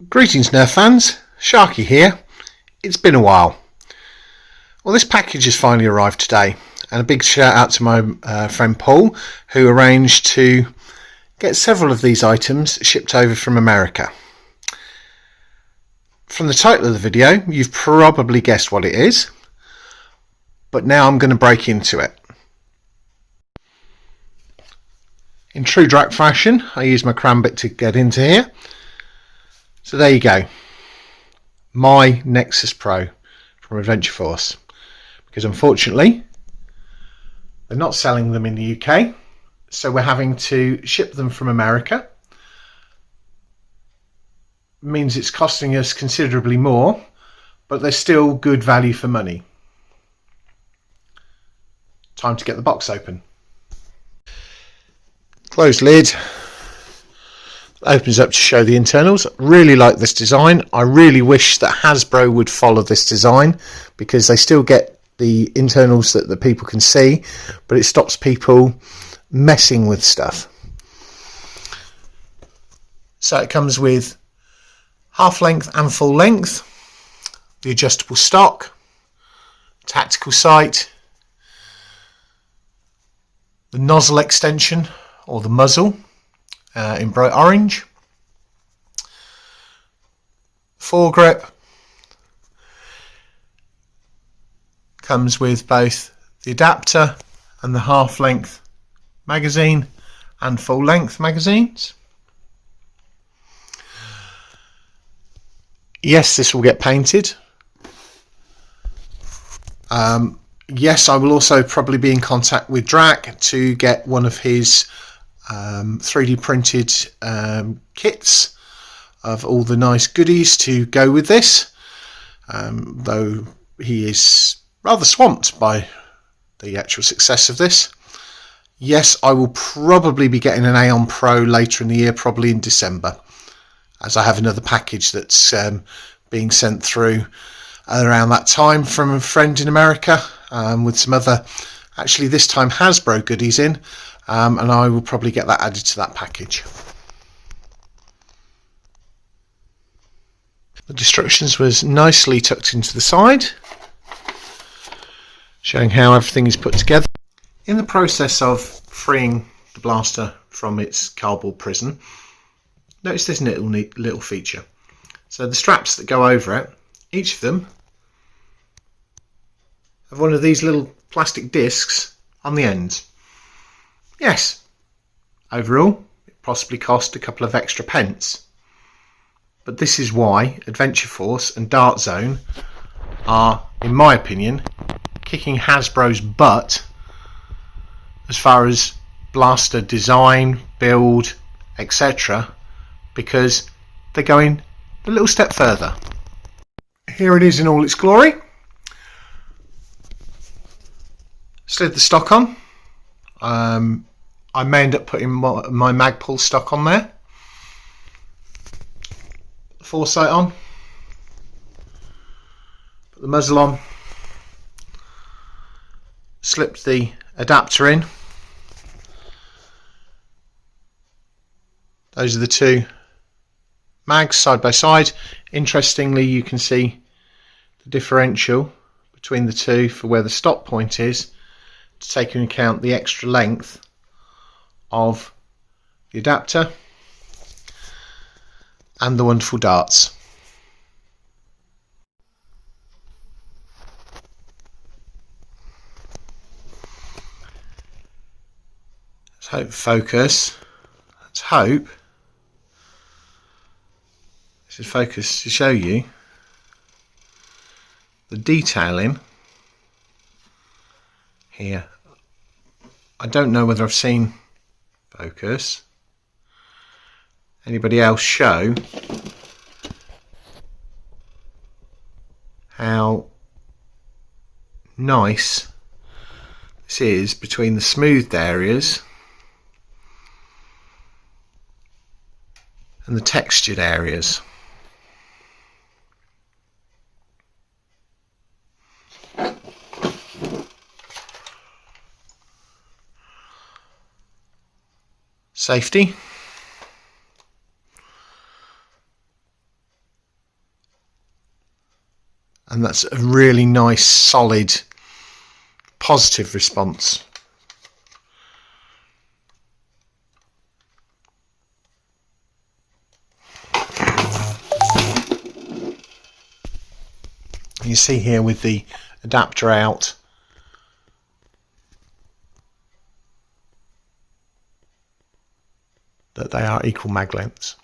Greetings Nerf fans, Sharky here. It's been a while. Well, this package has finally arrived today, and a big shout out to my friend Paul, who arranged to get several of these items shipped over from America. From the title of the video, you've probably guessed what it is, but now I'm going to break into it. In true Drac fashion, I use my cram bit to get into here. So there you go, my Nexus Pro from Adventure Force, because unfortunately they're not selling them in the UK, so we're having to ship them from America. It means it's costing us considerably more, but they're still good value for money. Time to get the box open. Closed lid. Opens up to show the internals. Really like this design. I really wish that Hasbro would follow this design, because they still get the internals that the people can see, but it stops people messing with stuff. So it comes with half length and full length, the adjustable stock, tactical sight, the nozzle extension or the muzzle in bright orange, foregrip, comes with both the adapter and the half-length magazine and full-length magazines. Yes, this will get painted. Yes, I will also probably be in contact with Drac to get one of his 3D printed kits of all the nice goodies to go with this, though he is rather swamped by the actual success of this. Yes, I will probably be getting an Aeon Pro later in the year, probably in December, as I have another package that's being sent through around that time from a friend in America, with some other, actually this time Hasbro goodies in. And I will probably get that added to that package. The instructions was nicely tucked into the side, showing how everything is put together. In the process of freeing the blaster from its cardboard prison, notice this little feature. So the straps that go over it, each of them have one of these little plastic discs on the ends. Yes, overall it possibly cost a couple of extra pence, but this is why Adventure Force and Dart Zone are, in my opinion, kicking Hasbro's butt as far as blaster design, build, etc., because they're going a little step further. Here it is in all its glory. Slid the stock on. I may end up putting my Magpul stock on there. Foresight on. Put the muzzle on. Slipped the adapter in. Those are the two mags side by side. Interestingly, you can see the differential between the two for where the stop point is, to take into account the extra length of the adapter and the wonderful darts. Let's hope focus. Let's hope this is focus to show you the detailing here. I don't know whether I've seen focus anybody else show how nice this is between the smoothed areas and the textured areas. Safety. and that's a really nice, solid, positive response. You see here with the adapter out, that they are equal mag lengths.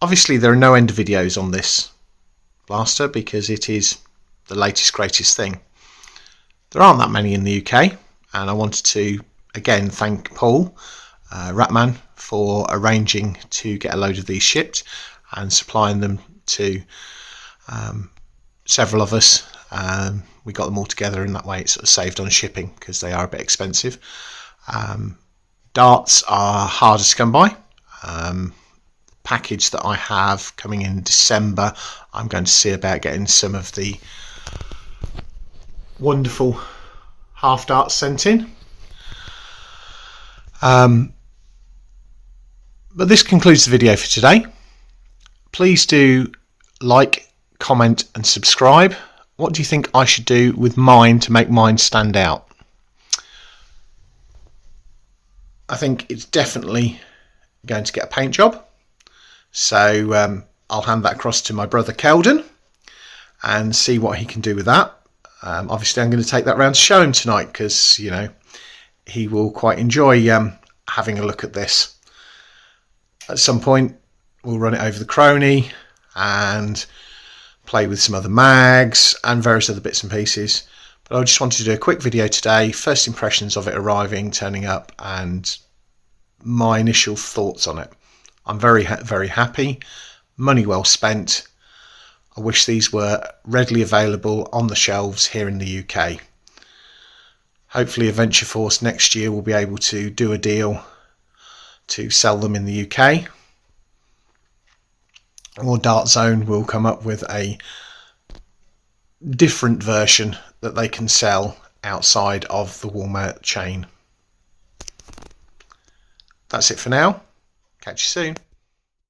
Obviously there are no end videos on this blaster because it is the latest greatest thing. There aren't that many in the UK, and I wanted to again thank Paul Ratman for arranging to get a load of these shipped and supplying them to several of us. We got them all together, and that way it sort of saved on shipping because they are a bit expensive. Darts are harder to come by. Package that I have coming in December, I'm going to see about getting some of the wonderful half darts sent in. But this concludes the video for today. Please do like, comment and subscribe. What do you think I should do with mine to make mine stand out? I think it's definitely going to get a paint job. So I'll hand that across to my brother Keldon and see what he can do with that. Obviously I'm going to take that round to show him tonight because, you know, he will quite enjoy having a look at this. At some point we'll run it over the Crony and play with some other mags and various other bits and pieces. But I just wanted to do a quick video today, first impressions of it arriving, turning up, and my initial thoughts on it. I'm very happy, money well spent. I wish these were readily available on the shelves here in the UK. Hopefully Adventure Force next year will be able to do a deal to sell them in the UK. Or Dart Zone will come up with a different version that they can sell outside of the Walmart chain. That's it for now. Catch you soon.